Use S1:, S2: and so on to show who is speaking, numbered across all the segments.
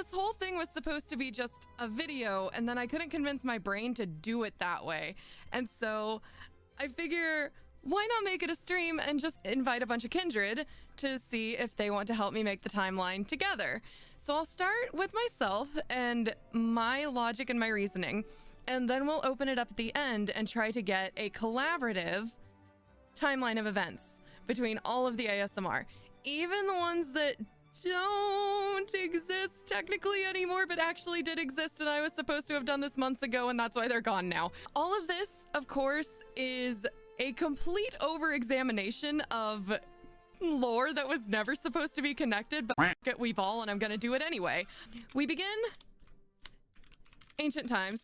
S1: this whole thing was supposed to be just a video, and then I couldn't convince my brain to do it that way. And so I figure, why not make it a stream and just invite a bunch of kindred to see if they want to help me make the timeline together. So I'll start with myself and my logic and my reasoning, and then we'll open it up at the end and try to get a collaborative timeline of events between all of the ASMR, even the ones that don't exist technically anymore, but actually did exist, and I was supposed to have done this months ago, and that's why they're gone now. All of this, of course, is a complete over-examination of lore that was never supposed to be connected, but we've all, and I'm gonna do it anyway. We begin ancient times,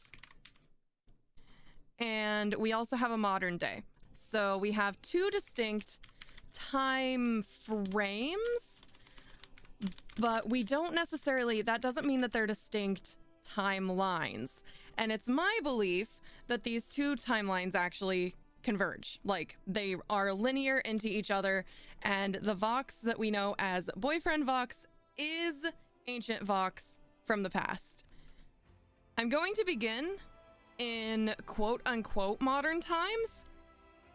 S1: and we also have a modern day. So we have two distinct time frames, but we don't necessarily, that doesn't mean that they're distinct timelines. And it's my belief that these two timelines actually converge. Like, they are linear into each other, and the Vox that we know as boyfriend Vox is ancient Vox from the past. I'm going to begin in quote-unquote modern times,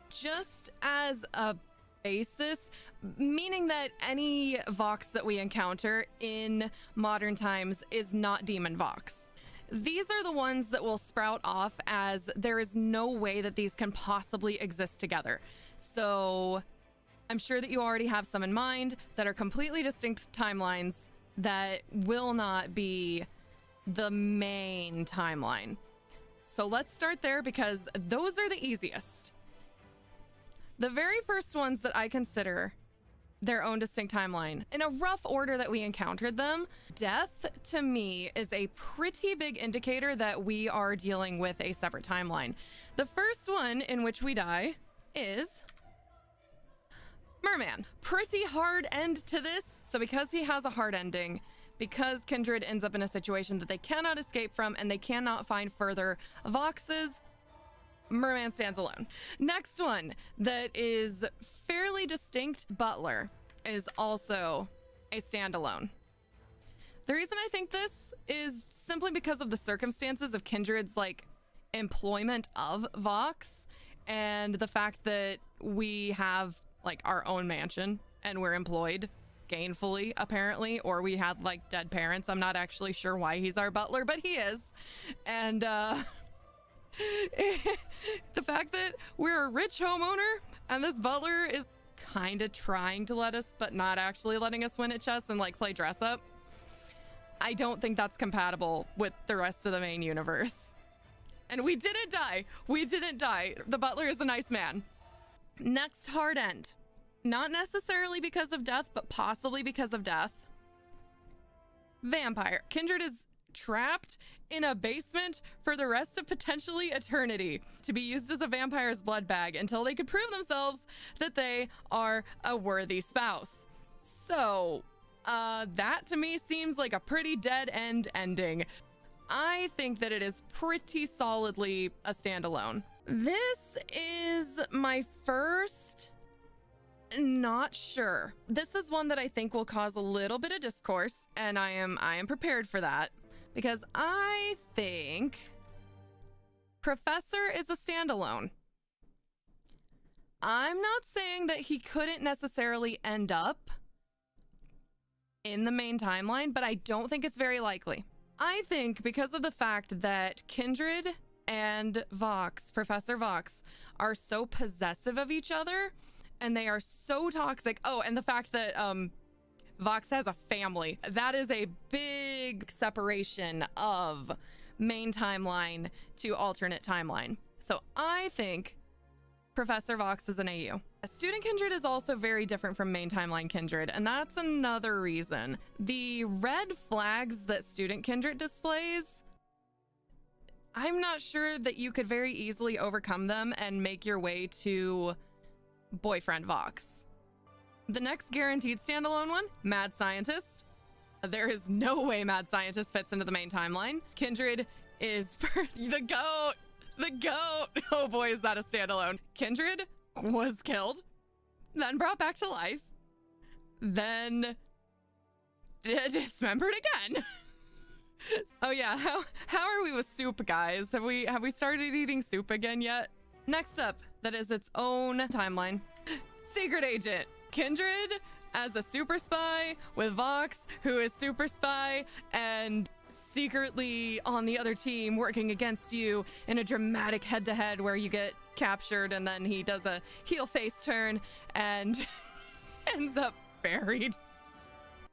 S1: just as a basis, meaning that any Vox that we encounter in modern times is not Demon Vox. These are the ones that will sprout off as there is no way that these can possibly exist together. So I'm sure that you already have some in mind that are completely distinct timelines that will not be the main timeline. So let's start there because those are the easiest. The very first ones that I consider their own distinct timeline, in a rough order that we encountered them, death to me is a pretty big indicator that we are dealing with a separate timeline. The first one in which we die is Merman. Pretty hard end to this. So because he has a hard ending, because Kindred ends up in a situation that they cannot escape from and they cannot find further Voxes, Merman stands alone. Next one that is fairly distinct, Butler, is also a standalone. The reason I think this is simply because of the circumstances of Kindred's like employment of Vox and the fact that we have like our own mansion and we're employed gainfully apparently, or we had like dead parents. I'm not actually sure why he's our butler, but he is. And the fact that we're a rich homeowner and this butler is kind of trying to let us but not actually letting us win at chess and like play dress up, I don't think that's compatible with the rest of the main universe. And we didn't die. We didn't die. The butler is a nice man. Next hard end, not necessarily because of death, but possibly because of death. Vampire. Kindred is trapped in a basement for the rest of potentially eternity to be used as a vampire's blood bag until they could prove themselves that they are a worthy spouse. So that to me seems like a pretty dead end ending. I think that it is pretty solidly a standalone. This is my first not sure. This is one that I think will cause a little bit of discourse, and I am prepared for that. Because I think Professor is a standalone. I'm not saying that he couldn't necessarily end up in the main timeline, but I don't think it's very likely. I think because of the fact that Kindred and Vox, Professor Vox, are so possessive of each other, and they are so toxic. Oh, and the fact that Vox has a family. That is a big separation of main timeline to alternate timeline. So I think Professor Vox is an AU. Student Kindred is also very different from main timeline Kindred, and that's another reason. The red flags that Student Kindred displays, I'm not sure that you could very easily overcome them and make your way to boyfriend Vox. The next guaranteed standalone one, Mad Scientist. There is no way Mad Scientist fits into the main timeline. Kindred is the goat. The goat. Oh boy, is that a standalone. Kindred was killed, then brought back to life, then dismembered again. Oh yeah, how are we with soup, guys? Have we started eating soup again yet? Next up, that is its own timeline. Secret Agent Kindred as a super spy with Vox, who is super spy and secretly on the other team working against you in a dramatic head-to-head where you get captured and then he does a heel face turn and ends up buried.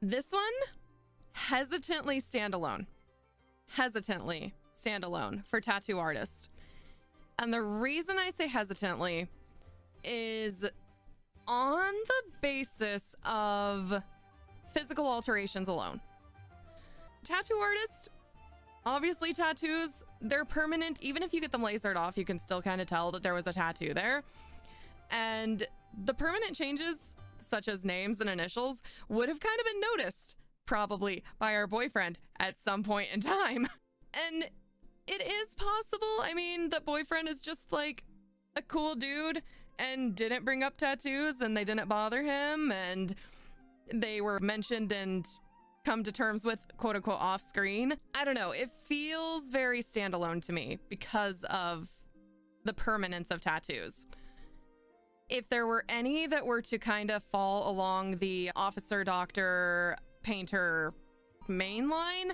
S1: This one, hesitantly standalone. Hesitantly standalone for tattoo artist. And the reason I say hesitantly is on the basis of physical alterations alone. Tattoo artist, obviously tattoos, they're permanent. Even if you get them lasered off, you can still kind of tell that there was a tattoo there. And the permanent changes, such as names and initials, would have kind of been noticed, probably, by our boyfriend at some point in time. And it is possible, I mean, that boyfriend is just like a cool dude and didn't bring up tattoos and they didn't bother him and they were mentioned and come to terms with quote unquote off screen. I don't know, it feels very standalone to me because of the permanence of tattoos. If there were any that were to kind of fall along the officer, doctor, painter main line,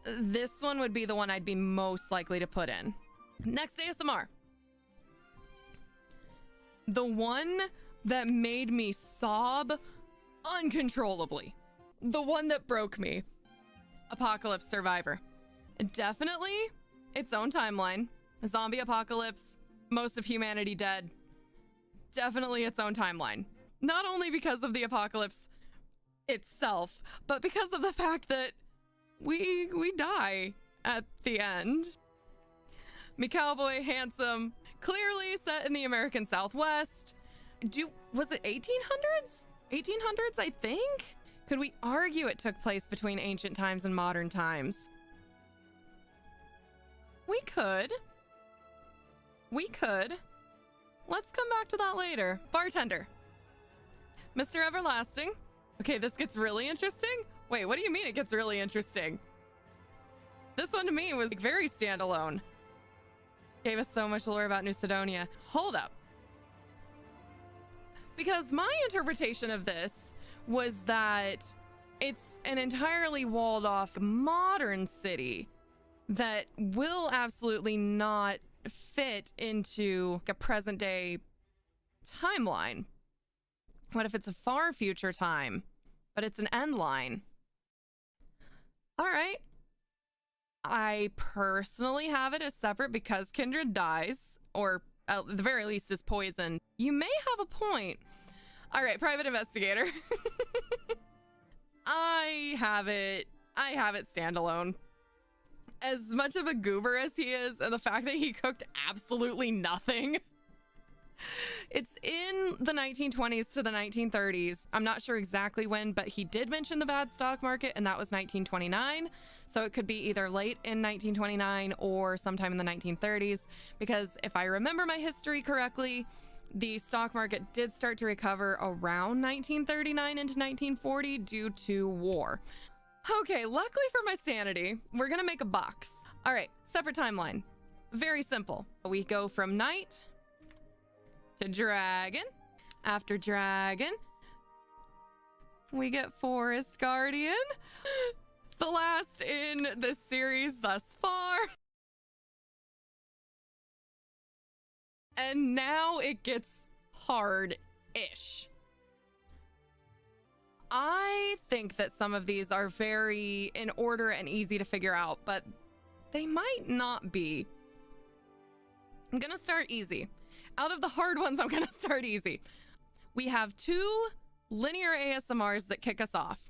S1: this one would be the one I'd be most likely to put in. Next ASMR. The one that made me sob uncontrollably. The one that broke me. Apocalypse Survivor. Definitely its own timeline. Zombie apocalypse, most of humanity dead. Definitely its own timeline. Not only because of the apocalypse itself, but because of the fact that we die at the end. Me cowboy, handsome, clearly set in the American Southwest. Was it 1800s? 1800s, I think? Could we argue it took place between ancient times and modern times? We could. We could. Let's come back to that later. Bartender. Mr. Everlasting. Okay, this gets really interesting. Wait, what do you mean it gets really interesting? This one to me was like very standalone. Gave us so much lore about New Sidonia. Hold up. Because my interpretation of this was that it's an entirely walled off modern city that will absolutely not fit into a present day timeline. What if it's a far future time, but it's an end line? All right. I personally have it as separate because Kindred dies, or at the very least is poisoned. You may have a point. All right, private investigator. I have it standalone. As much of a goober as he is, and the fact that he cooked absolutely nothing. It's in the 1920s to the 1930s. I'm not sure exactly when, but he did mention the bad stock market, and that was 1929. So it could be either late in 1929 or sometime in the 1930s, because if I remember my history correctly, the stock market did start to recover around 1939 into 1940 due to war. Okay, luckily for my sanity, we're gonna make a box. All right, separate timeline. Very simple. We go from night to dragon. After dragon, we get forest guardian. The last in this series thus far. And now it gets hard-ish. I think that some of these are very in order and easy to figure out, but they might not be. I'm gonna start easy. Out of the hard ones, I'm gonna start easy. We have two linear ASMRs that kick us off,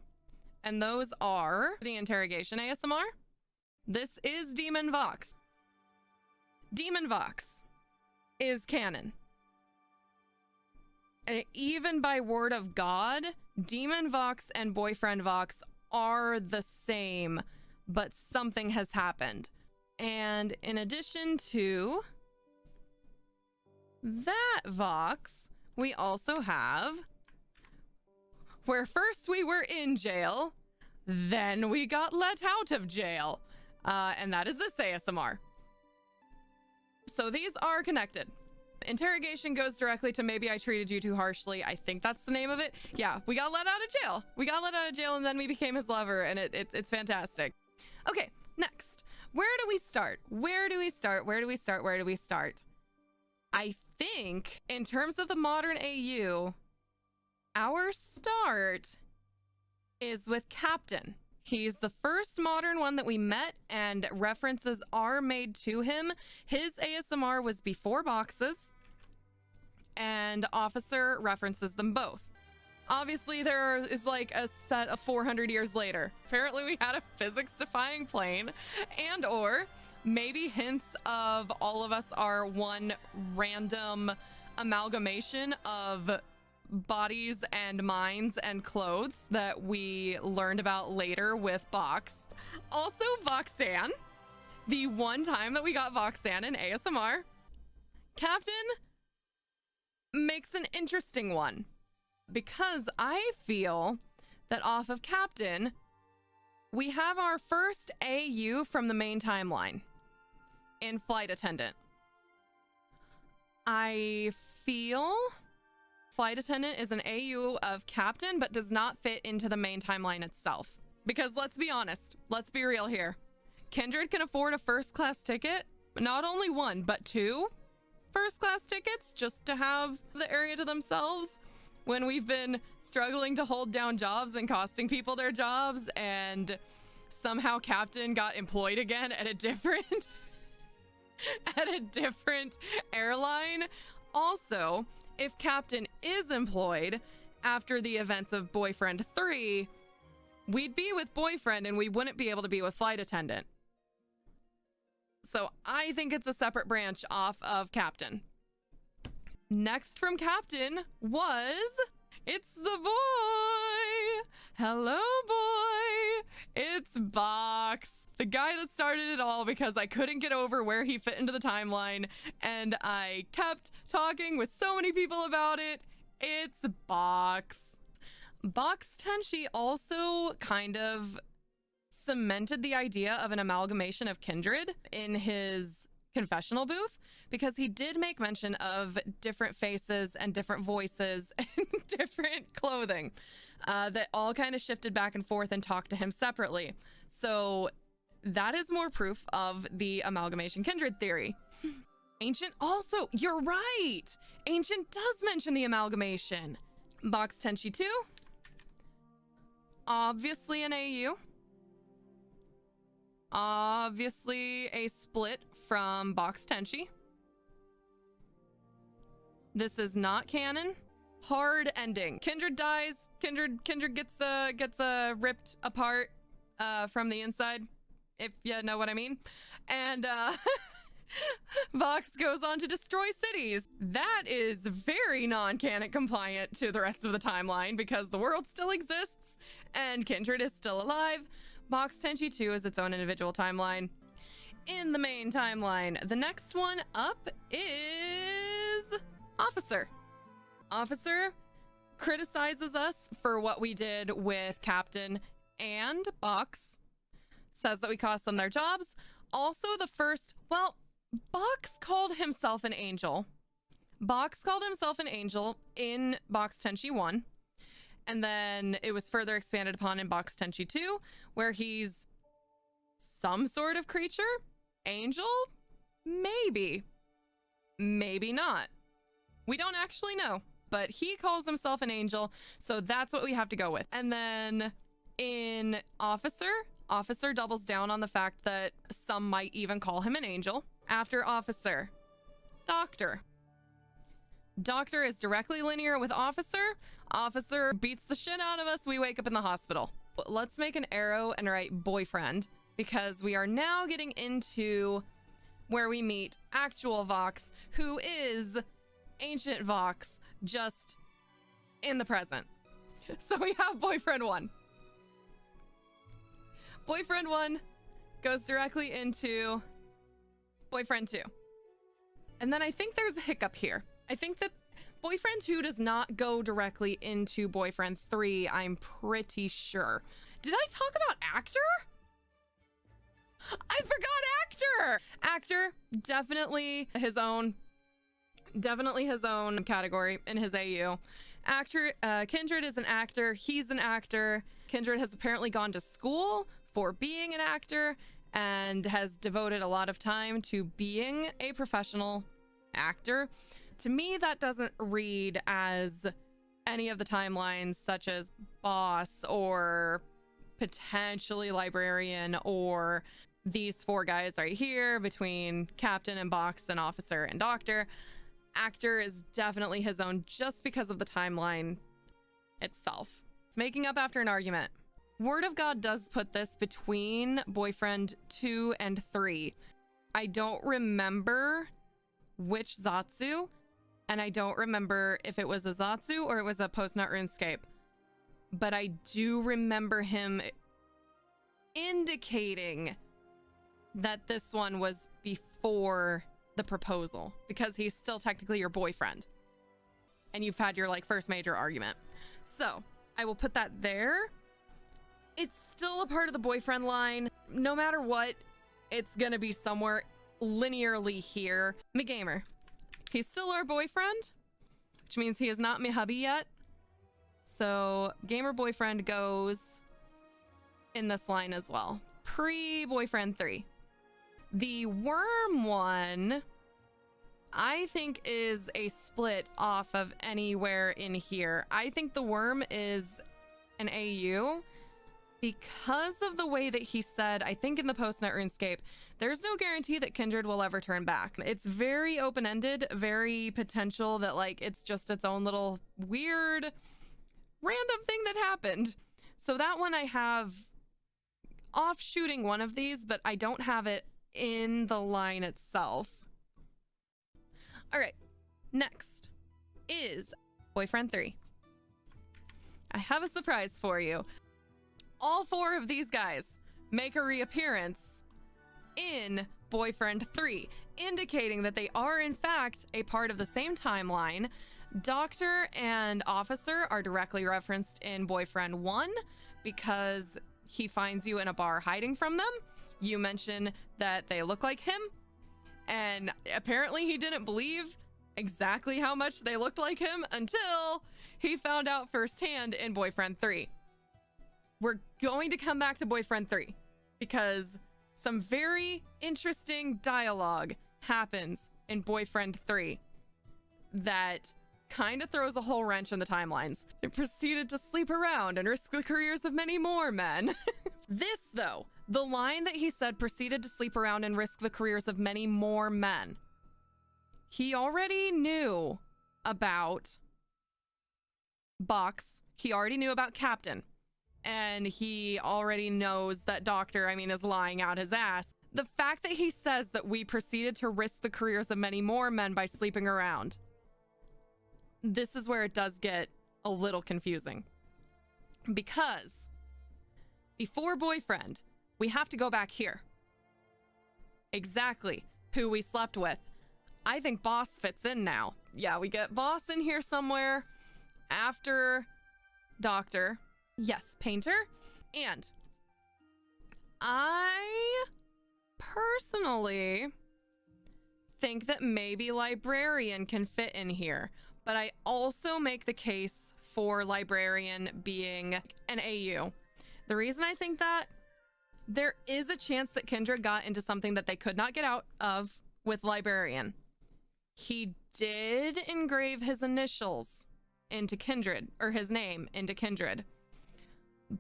S1: and those are the interrogation ASMR. This is Demon Vox. Demon Vox is canon. Even by word of God, Demon Vox and Boyfriend Vox are the same, but something has happened. And in addition to that Vox, we also have where first we were in jail, then we got let out of jail. and that is this ASMR. So these are connected. Interrogation goes directly to maybe I treated you too harshly. I think that's the name of it. Yeah, we got let out of jail. We got let out of jail and then we became his lover, and it's fantastic. Okay, next. Where do we start? Where do we start? Where do we start? Where do we start? I think in terms of the modern AU, our start is with Captain. He's the first modern one that we met, and references are made to him. His ASMR was before boxes, and Officer references them both. Obviously, there is like a set of 400 years later. Apparently, we had a physics-defying plane, and or maybe hints of all of us are one random amalgamation of bodies and minds and clothes that we learned about later with Vox. Also, Voxan. The one time that we got Voxan in ASMR. Captain makes an interesting one, because I feel that off of Captain, we have our first AU from the main timeline in Flight Attendant. I feel Flight Attendant is an AU of Captain, but does not fit into the main timeline itself. Because let's be honest, let's be real here. Kindred can afford a first-class ticket, not only one, but two first-class tickets just to have the area to themselves when we've been struggling to hold down jobs and costing people their jobs, and somehow Captain got employed again at a different at a different airline. Also, if Captain is employed after the events of Boyfriend 3, we'd be with Boyfriend and we wouldn't be able to be with Flight Attendant. So I think it's a separate branch off of Captain. Next from Captain was... It's the boy! Hello, boy! It's Box. The guy that started it all because I couldn't get over where he fit into the timeline, and I kept talking with so many people about it. It's Box. Box Tenshi also kind of cemented the idea of an amalgamation of Kindred in his confessional booth, because he did make mention of different faces and different voices and different clothing that all kind of shifted back and forth and talked to him separately. So that is more proof of the amalgamation Kindred theory. Ancient also, you're right! Ancient does mention the amalgamation. Box Tenshi 2. Obviously an AU. Obviously a split from Box Tenshi. This is not canon. Hard ending. Kindred dies. Kindred gets ripped apart from the inside, if you know what I mean. And Vox goes on to destroy cities. That is very non-canon compliant to the rest of the timeline, because the world still exists and Kindred is still alive. Box Tenshi 2 is its own individual timeline. In the main timeline, the next one up is Officer. Officer criticizes us for what we did with Captain and Box. Says that we cost them their jobs. Also the first, well, Box called himself an angel. Box called himself an angel in Box Tenshi 1. And then it was further expanded upon in Box Tenshi 2, where he's some sort of creature? Angel? Maybe. Maybe not. We don't actually know, but he calls himself an angel, so that's what we have to go with. And then in Officer doubles down on the fact that some might even call him an angel. After Officer, Doctor. Doctor is directly linear with Officer. Officer beats the shit out of us. We wake up in the hospital. Let's make an arrow and write boyfriend, because we are now getting into where we meet actual Vox, who is ancient Vox, just in the present. So we have Boyfriend 1. Boyfriend 1 goes directly into Boyfriend 2. And then I think there's a hiccup here. I think that Boyfriend 2 does not go directly into Boyfriend 3, I'm pretty sure. Did I talk about actor? I sure. Actor, definitely his own category in his AU. Actor, Kindred is an actor. He's an actor. Kindred has apparently gone to school for being an actor and has devoted a lot of time to being a professional actor. To me, that doesn't read as any of the timelines, such as boss or potentially librarian, or these four guys right here between captain and box and officer and doctor. Actor is definitely his own just because of the timeline itself. It's making up after an argument. Word of God does put this between boyfriend 2 and 3. I don't remember which Zatsu, and I don't remember if it was a Zatsu or it was a post-nut RuneScape, but I do remember him indicating that this one was before the proposal, because he's still technically your boyfriend and you've had your like first major argument. So I will put that there. It's still a part of the boyfriend line. No matter what, it's gonna be somewhere linearly here. McGamer, he's still our boyfriend, which means he is not my hubby yet. So gamer boyfriend goes in this line as well. Pre-boyfriend 3. The worm one, I think, is a split off of anywhere in here. I think the worm is an AU because of the way that he said, I think in the post-nut RuneScape, there's no guarantee that Kindred will ever turn back. It's very open-ended, very potential that like it's just its own little weird random thing that happened. So that one I have offshooting one of these, but I don't have it in the line itself. All right, next is boyfriend 3. I have a surprise for you. All four of these guys make a reappearance in boyfriend 3, indicating that they are in fact a part of the same timeline. Doctor and officer are directly referenced in boyfriend 1 because he finds you in a bar hiding from them. You mention that they look like him, and apparently he didn't believe exactly how much they looked like him until he found out firsthand in boyfriend 3. We're going to come back to boyfriend 3 because some very interesting dialogue happens in boyfriend 3 that kind of throws a whole wrench in the timelines. They proceeded to sleep around and risk the careers of many more men. This, though, the line that he said proceeded to sleep around and risk the careers of many more men. He already knew about Box. He already knew about Captain. And he already knows that Doctor, is lying out his ass. The fact that he says that we proceeded to risk the careers of many more men by sleeping around. This is where it does get a little confusing. Because before boyfriend, we have to go back here. Exactly who we slept with. I think boss fits in now. Yeah, we get boss in here somewhere after Doctor. Yes, painter. And I personally think that maybe librarian can fit in here, but I also make the case for librarian being an AU. The reason I think that, there is a chance that Kindred got into something that they could not get out of with librarian. He did engrave his initials into Kindred, or his name into Kindred.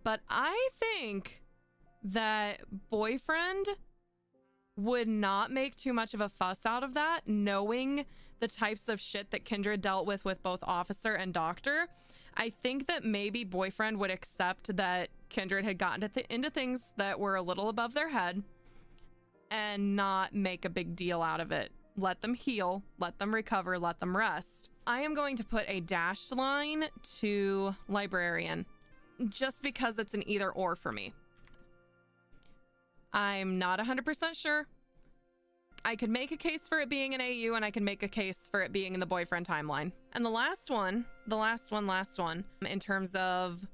S1: But I think that boyfriend would not make too much of a fuss out of that, knowing the types of shit that Kindred dealt with both officer and doctor. I think that maybe boyfriend would accept that Kindred had gotten into things that were a little above their head and not make a big deal out of it. Let them heal, let them recover, let them rest. I am going to put a dashed line to librarian just because it's an either or for me. I'm not 100% sure. I could make a case for it being an AU, and I can make a case for it being in the boyfriend timeline. And the last one, in terms of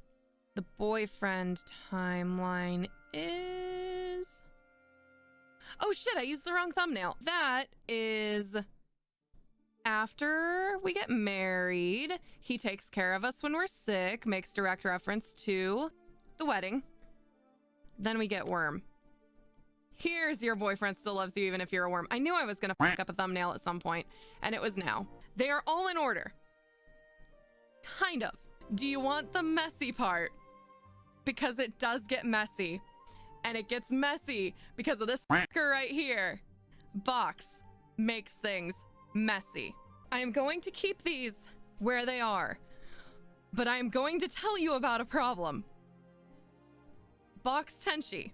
S1: the boyfriend timeline is... Oh shit, I used the wrong thumbnail. That is after we get married. He takes care of us when we're sick, makes direct reference to the wedding. Then we get worm. Here's your boyfriend still loves you even if you're a worm. I knew I was gonna fuck up a thumbnail at some point, and it was now. They are all in order. Kind of. Do you want the messy part? Because it does get messy. And it gets messy because of this fucker right here. Box makes things messy. I am going to keep these where they are, but I am going to tell you about a problem. Box Tenchi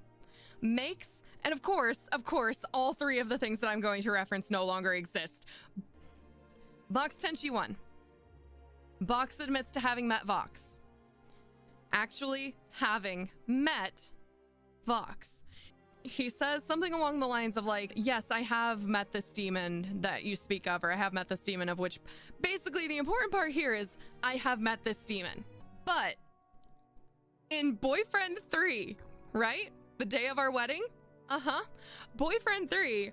S1: makes, and of course, all three of the things that I'm going to reference no longer exist. Box Tenchi 1. Box admits to having met Vox. Actually having met Vox. He says something along the lines of like, yes, I have met this demon that you speak of, or I have met this demon, of which basically the important part here is I have met this demon. But in Boyfriend 3, right? The day of our wedding? Boyfriend 3,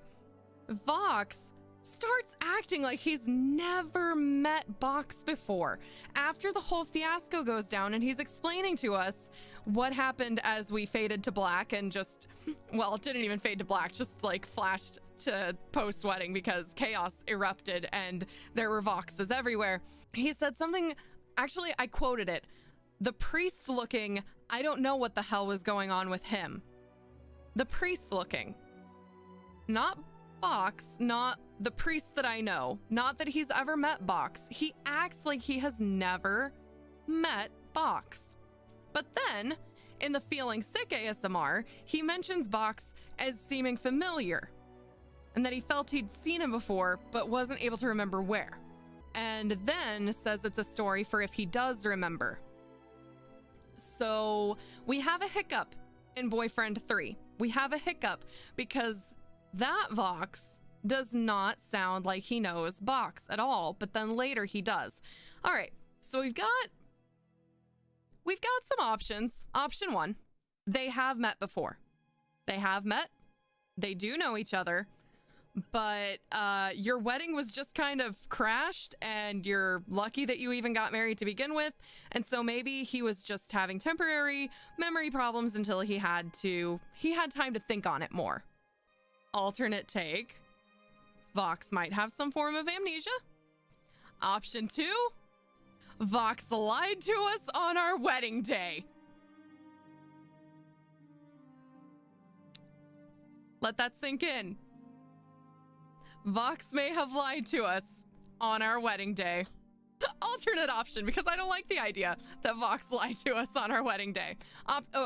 S1: Vox starts acting like he's never met Box before. After the whole fiasco goes down and he's explaining to us what happened as we faded to black and just, well, it didn't even fade to black, just like flashed to post-wedding because chaos erupted and there were Voxes everywhere. He said something, actually I quoted it, the priest looking, I don't know what the hell was going on with him. The priest looking. Not Box, not the priest that I know, not that he's ever met Box. He acts like he has never met Box. But then, in the Feeling Sick ASMR, he mentions Box as seeming familiar, and that he felt he'd seen him before, but wasn't able to remember where. And then says it's a story for if he does remember. So, we have a hiccup in Boyfriend 3. We have a hiccup because that Vox does not sound like he knows Box at all, but then later he does. All right, so we've got some options. Option 1, they have met before. They have met, they do know each other, but your wedding was just kind of crashed and you're lucky that you even got married to begin with. And so maybe he was just having temporary memory problems until he had time to think on it more. Alternate take, Vox might have some form of amnesia. Option 2, Vox lied to us on our wedding day. Let that sink in. Vox may have lied to us on our wedding day. Alternate option, because I don't like the idea that Vox lied to us on our wedding day.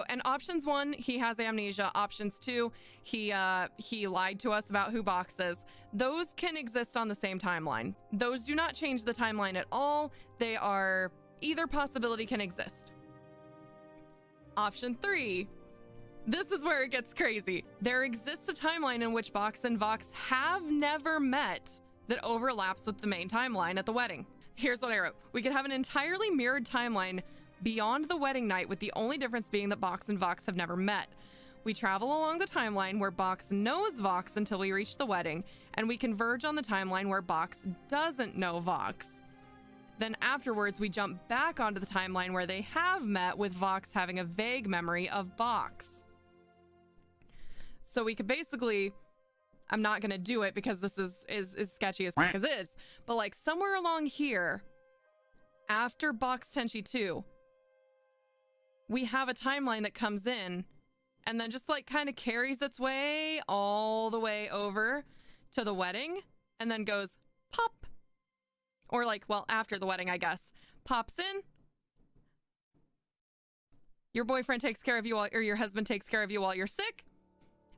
S1: And options 1, he has amnesia. Options 2, he lied to us about who Vox is. Those can exist on the same timeline. Those do not change the timeline at all. They are, either possibility can exist. Option 3, this is where it gets crazy. There exists a timeline in which Box and Vox have never met that overlaps with the main timeline at the wedding. Here's what I wrote. We could have an entirely mirrored timeline beyond the wedding night, with the only difference being that Box and Vox have never met. We travel along the timeline where Box knows Vox until we reach the wedding, and we converge on the timeline where Box doesn't know Vox. Then afterwards, we jump back onto the timeline where they have met, with Vox having a vague memory of Box. So we could basically, I'm not gonna do it because this is sketchy as fuck as it is, but like somewhere along here, after Box Tenchi 2, we have a timeline that comes in and then just like kind of carries its way all the way over to the wedding and then goes pop. Or like, well, after the wedding, I guess. Pops in. Your boyfriend takes care of you or your husband takes care of you while you're sick.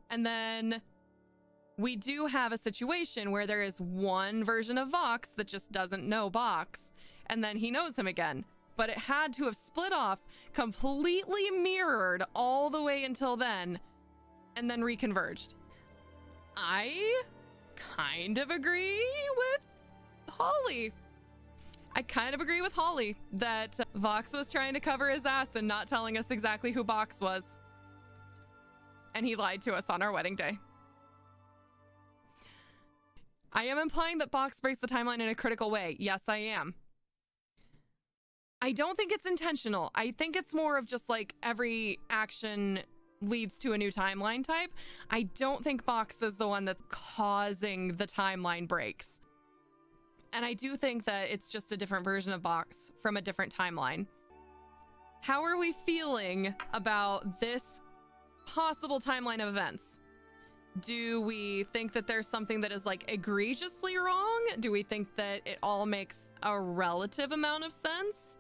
S1: And then we do have a situation where there is one version of Vox that just doesn't know Box, and then he knows him again. But it had to have split off, completely mirrored all the way until then, and then reconverged. I kind of agree with Holly. I kind of agree with Holly that Vox was trying to cover his ass and not telling us exactly who Box was. And he lied to us on our wedding day. I am implying that Box breaks the timeline in a critical way. Yes, I am. I don't think it's intentional. I think it's more of just like every action leads to a new timeline type. I don't think Box is the one that's causing the timeline breaks. And I do think that it's just a different version of Box from a different timeline. How are we feeling about this possible timeline of events? Do we think that there's something that is like egregiously wrong? Do we think that it all makes a relative amount of sense?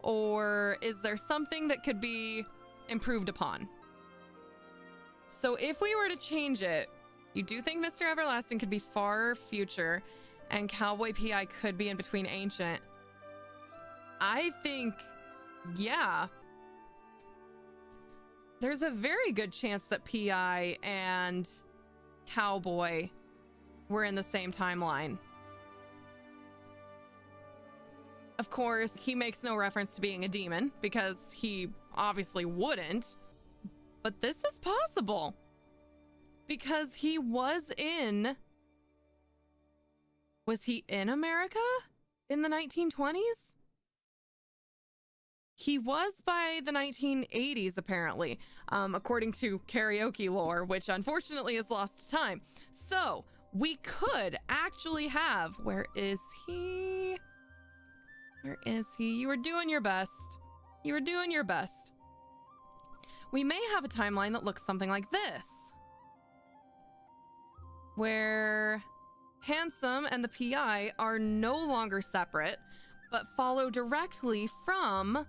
S1: Or is there something that could be improved upon? So if we were to change it, you do think Mr. Everlasting could be far future and Cowboy PI could be in between ancient? I think, yeah. There's a very good chance that PI and Cowboy were in the same timeline. Of course, he makes no reference to being a demon because he obviously wouldn't. But this is possible because he was in... Was he in America in the 1920s? He was by the 1980s, apparently, according to karaoke lore, which unfortunately is lost to time. So we could actually have... Where is he? Where is he? You were doing your best. You were doing your best. We may have a timeline that looks something like this, where Handsome and the PI are no longer separate, but follow directly from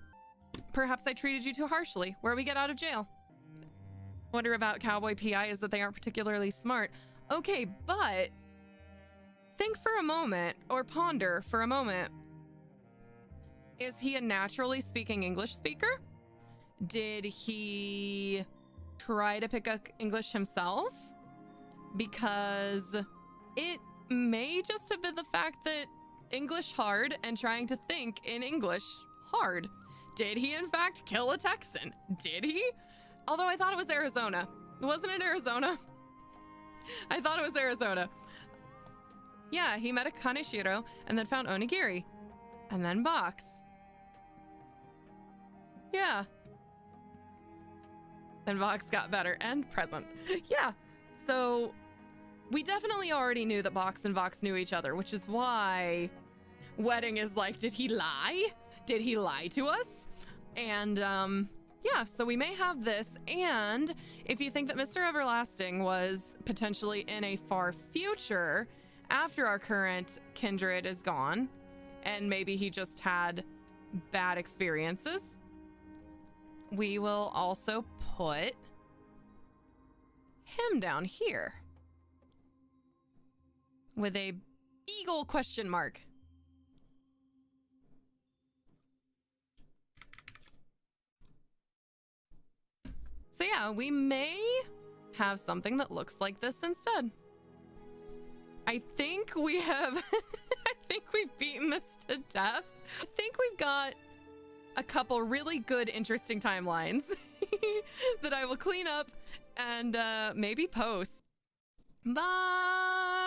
S1: Perhaps I Treated You Too Harshly, where we get out of jail. Wonder about Cowboy PI is that they aren't particularly smart. Okay, but think for a moment, or ponder for a moment. Is he a naturally speaking English speaker? Did he try to pick up English himself? Because it may just have been the fact that English hard and trying to think in English hard. Did he in fact kill a Texan? Did he? Although I thought it was Arizona. Wasn't it Arizona? I thought it was Arizona. Yeah, he met a Kaneshiro and then found Onigiri. And then Box. Yeah. And Box got better and present. Yeah. So we definitely already knew that Box and Vox knew each other, which is why Wedding is like, did he lie? Did he lie to us? And yeah, so we may have this. And if you think that Mr. Everlasting was potentially in a far future after our current kindred is gone, and maybe he just had bad experiences, we will also put him down here with a eagle question mark. So yeah, we may have something that looks like this instead. I think we have, I think we've beaten this to death. I think we've got a couple really good, interesting timelines that I will clean up and maybe post. Bye!